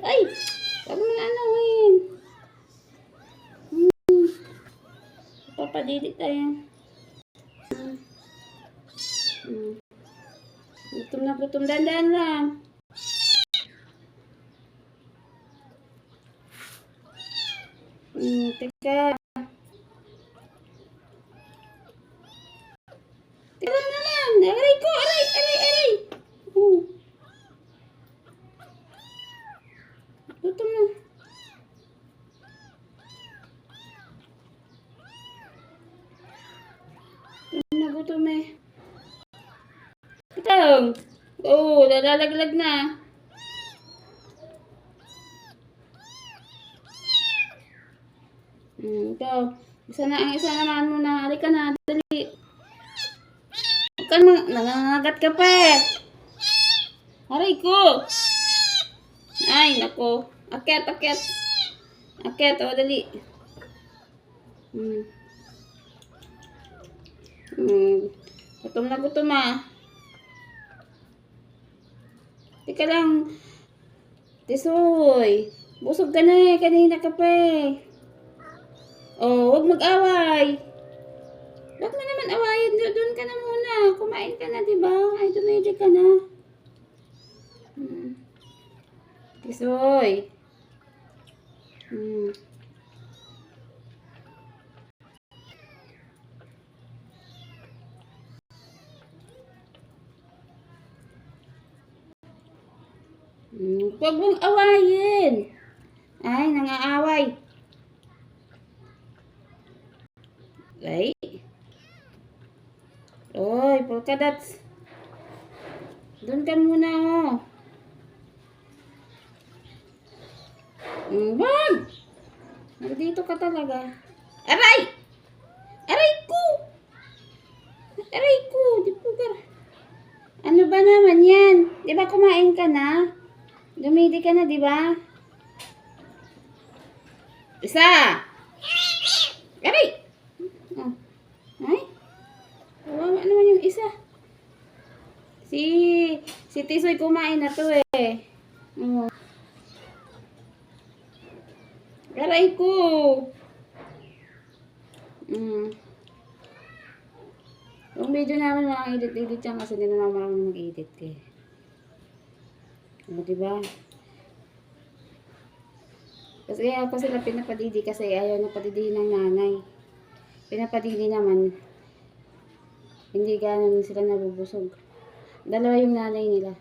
Ay! Huwag mo na anuhin. Papadidit tayo. Gutom na gutom. Dandan lang. Teka. Teka na lang. Aray ko. Aray. Aray. Aray. Gutom na. Gutom na gutom eh. Ito. Oh, nalalaglag na. Ikaw. Isa naman muna. Halika na. Dali. Huwag ka nangangagat ka pa eh. Aray ko. Ay, nako. Akyat, akyat. Akyat, o, dali. Gutom na gutom ah. Teka lang. Tisoy. Busog ka na eh. Kanina ka pa eh. Oh, huwag mag-away. Huwag mo naman awayin. Doon ka na muna. Kumain ka na, diba? Ay, dumili ka na. Tisoy. Huwag mong awayin. Ay, nangaaway. Ay. Oy, polka dots. Doon ka muna, oh. Wag! Nandito ka talaga. Aray! Aray ko! Aray ko! Di po ba? Ano ba naman yan? Di ba kumain ka na? Dumidi ka na, di ba? Isa! Aray! Oh. Ay? Kawawa naman yung isa. Si Tisoy kumain na to eh. Oh. Aray ko! Yung video namin mga edit-edit yan kasi hindi naman marunong mag-edit eh. O, diba? Kasi kaya ako sila pinapadidi kasi ayaw na padidihin ng nanay. Pinapadidi naman. Hindi ganun sila nabubusog. Dalawa yung nanay nila.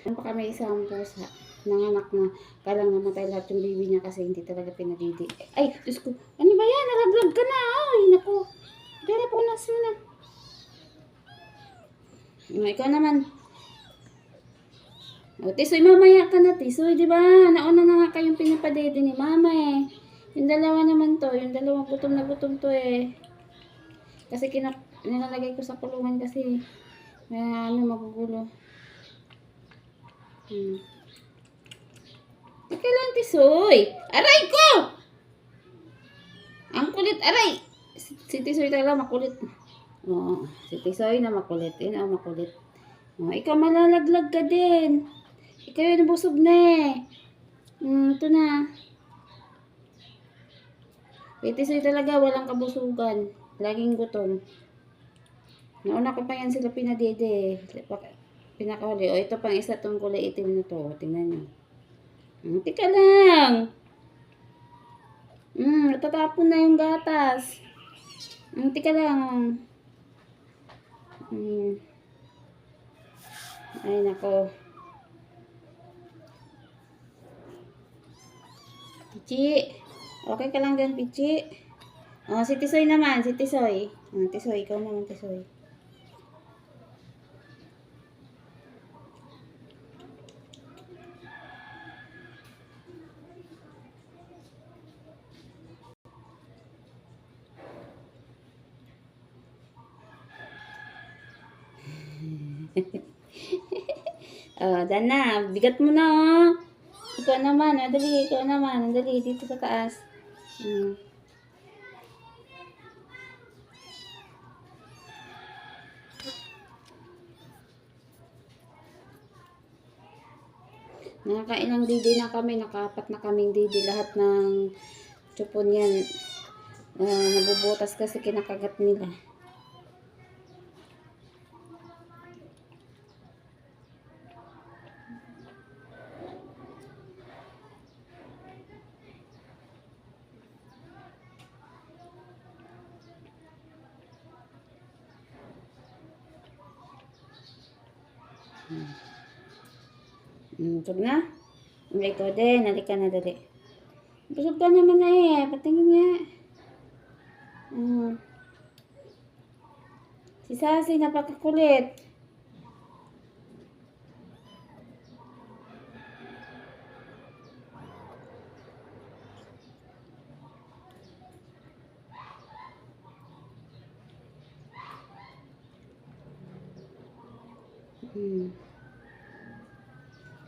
Ano pa kami isang pusa, nanganak na, kalang namatay lahat yung baby niya kasi hindi talaga pinadidi. Ay, Diyos ko, ano ba yan? Nalaglag ka na. Ay, naku. Dara po na suna. Ikaw naman. O, Tisoy, mamaya ka na, Tisoy, di ba? Nauna na nga kayong pinapadede ni Mama eh. Yung dalawa naman to, yung dalawang gutom na gutom to eh. Kasi nilalagay ko sa kulungan kasi magugulo. Teka lang, Tisoy. Aray ko! Ang kulit, aray! Si Tisoy talaga makulit. Oo, si Tisoy na makulit. Yun ang makulit. Ikaw malalaglag ka din. Ikaw yun busog na eh. Ito na. Si Tisoy talaga walang kabusugan. Laging gutom. Nauna ko pa yan sila pinadede. Pinakahuli. O, ito pang isa tong kulay itim na to. Tingnan nyo. Tika lang. Natatapon na yung gatas. Tika lang. Ay, nako. Pichi. Okay ka lang dyan, Pichi. O, si Tisoy naman. Si Tisoy. Tisoy, ikaw naman, Tisoy. Dyan na. Bigat mo na, oh. Ikaw naman, dali. Ikaw naman, dali. Dito sa taas. Nakakailang didi na kami. Nakaapat na kaming didi. Lahat ng chupon yan. Nabubutas kasi kinakagat nila. Busog na? Ikaw din. Halika na dali. Busog ka naman na eh. Patingin nga. Si Sassy, napakakulit.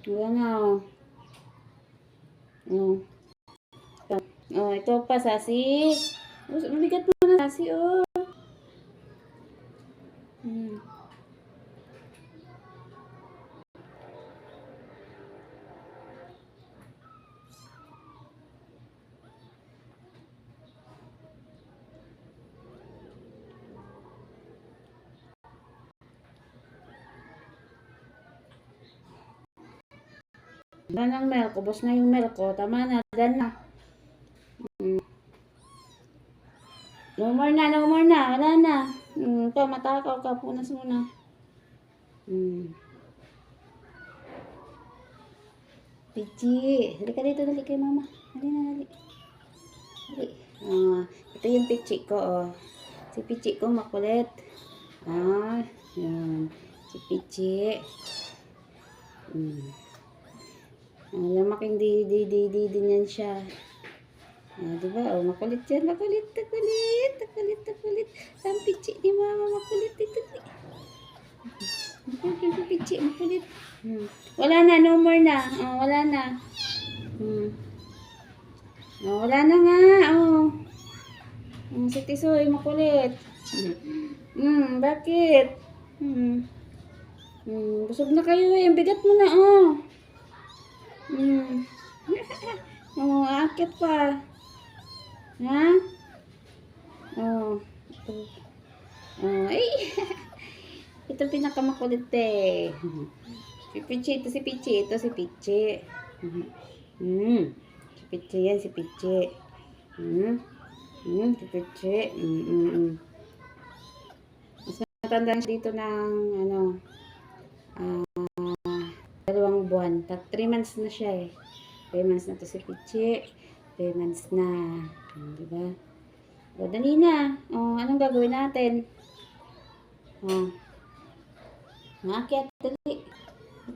Wala na, oh. Ito pa, Sassy. Mabigat mo na, Sassy, oh. Dan ang milk. Ubos na yung milk ko. Tama na. Dan na. No more na. No more na. Wala na. Ito, matakaw ka. Punas muna. Pichi. Halika dito. Dali kay mama. Dali na. Dali. Dali. Ito yung pichi ko. Oh. Si pichi ko makulit. Yan. Si pichi. Lamaking di yan siya. Diba? Makulit yan. Makulit. Ang pichi ni mama. Makulit. Pichi. Makulit. Wala na. No more na. Wala na. Wala na nga. Si Tisoy. Makulit. Bakit? Busog na kayo eh. Ang bigat mo na. Akit pa. Ha? Ay. Ito pinakamakulit eh. Si Pichi. Ito si Pichi. Si Pichi yan. Si Pichi. Si Pichi. Mas matandaan siya dito ng 2 buwan. 3 months na siya eh. 3 months na to si Pichi. 3 months na. Diba? Dali na. Anong gagawin natin? Maakyat. Dali.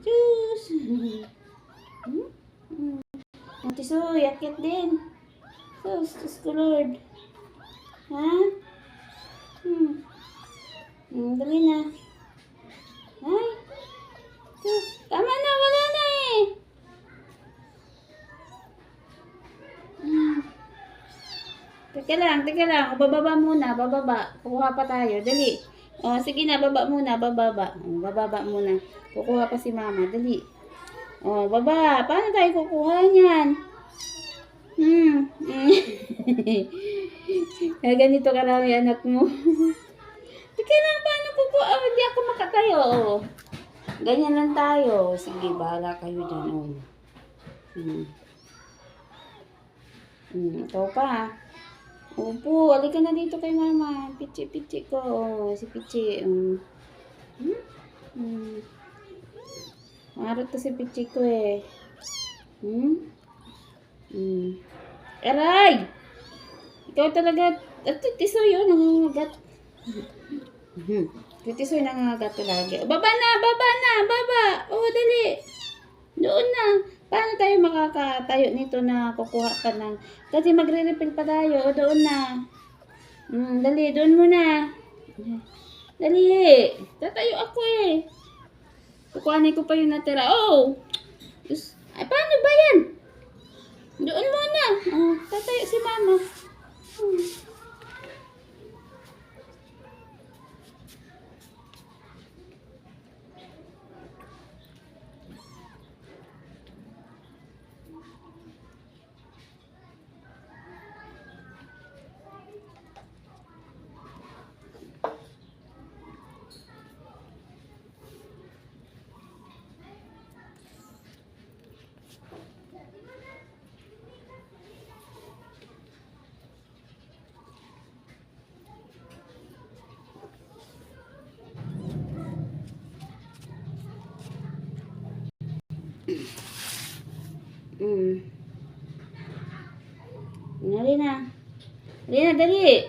Diyos. Tisoy, akyat din. Diyos ko Lord. Ha? Dali na. Ay. Diyos. Tama na. Wala na eh. Teka lang. Bababa muna. Bababa. Kukuha pa tayo. Dali. Sige na. Baba muna. Bababa muna. Kukuha pa si mama. Dali. Baba. Paano tayo kukuha niyan? Ganito karami anak mo. Teka lang. Paano kukuha? Hindi ako makatayo. Ganyan lang tayo. Sige. Bahala kayo dyan. Ikaw pa. Opo, halika na dito kay mama. Pichi ko. Si Pichi. Marot to si Pichi ko eh. Aray! Ikaw talaga. Tisoy yun. Nangangagat. Tisoy nangangagat lagi. Baba na. Dali. Doon na. Paano tayo makakatayo nito na kukuha ka ng... Kasi magre-refill pa tayo. Doon na. Dali, doon muna. Dali. Tatayo ako eh. Kukuhanin ko pa yung natira. Oh! Diyos, ay, paano ba yan? Doon muna. Oh, tatayo si mama. Hmm. Hmm. Dali na. Dali na, dali.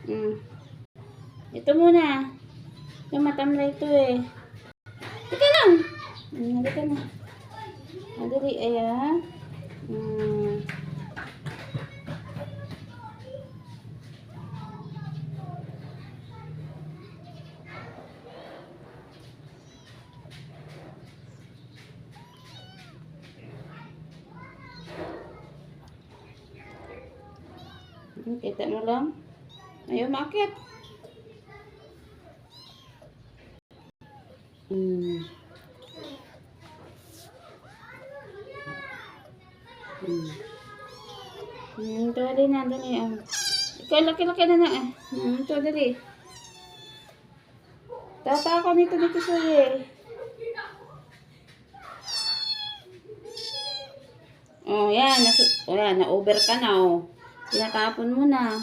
Hmm. Ito muna. Ito matamlay ito eh. Teka lang. Halika na. Dali, ayan. Hmm. Kita mo lang. Ayaw makit. Hmm. Hmm. Ito, dali na, dali. Ikaw, laki-laki na na eh. Ito, dali. Tata ako nito dito siya eh. Oh, yan. Na-over ka na oh. Tinatapon mo na.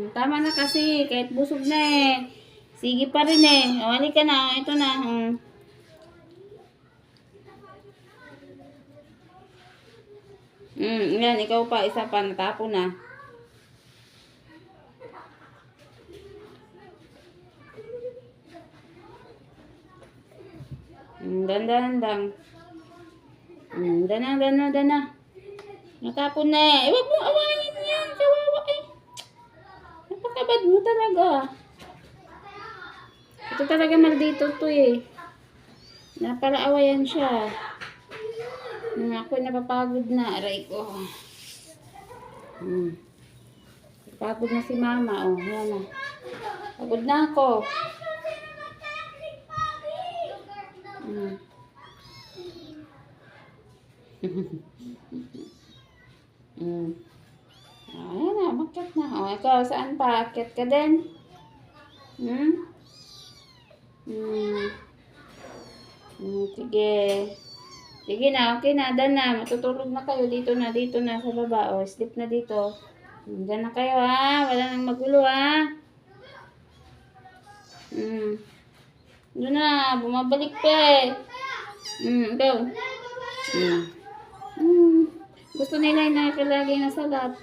Tama na kasi. Kahit busog na eh. Sige pa rin eh. O, halika na. Ito na. Yan. Ikaw pa. Isa pa. Natapon na. Dandan. Dana. Natapon na eh. Huwag mo awayin yan. Kawawa eh. Napakabad mo talaga. Ito talaga maldito to eh. Napalaawayan siya. Ako napapagod na. Aray ko. Pagod na si mama. Oh, yan na. Pagod na ako. Ayan na, makyat na. O, ikaw, saan pa? Akyat ka din? Sige. Sige na, okay na. Dan na. Matutulog na kayo. Dito na sa baba. O, sleep na dito. Dan na kayo, ha? Wala nang magulo, ha? Doon na. Bumabalik pa eh. Ikaw. Gusto nila yung nakalagay na sa lap.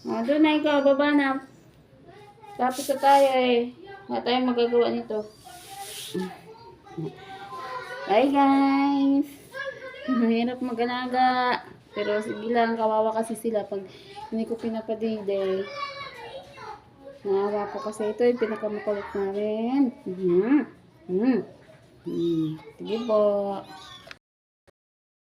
Doon na ikaw, baba na. Tapos na tayo eh. Wala tayong magagawa nito. Bye guys. Mahirap mag-alaga. Pero sige lang, kawawa kasi sila pag hindi ko pinapadide. Naawa ko kasi ito yung pinakamakulit na rin. Sige po.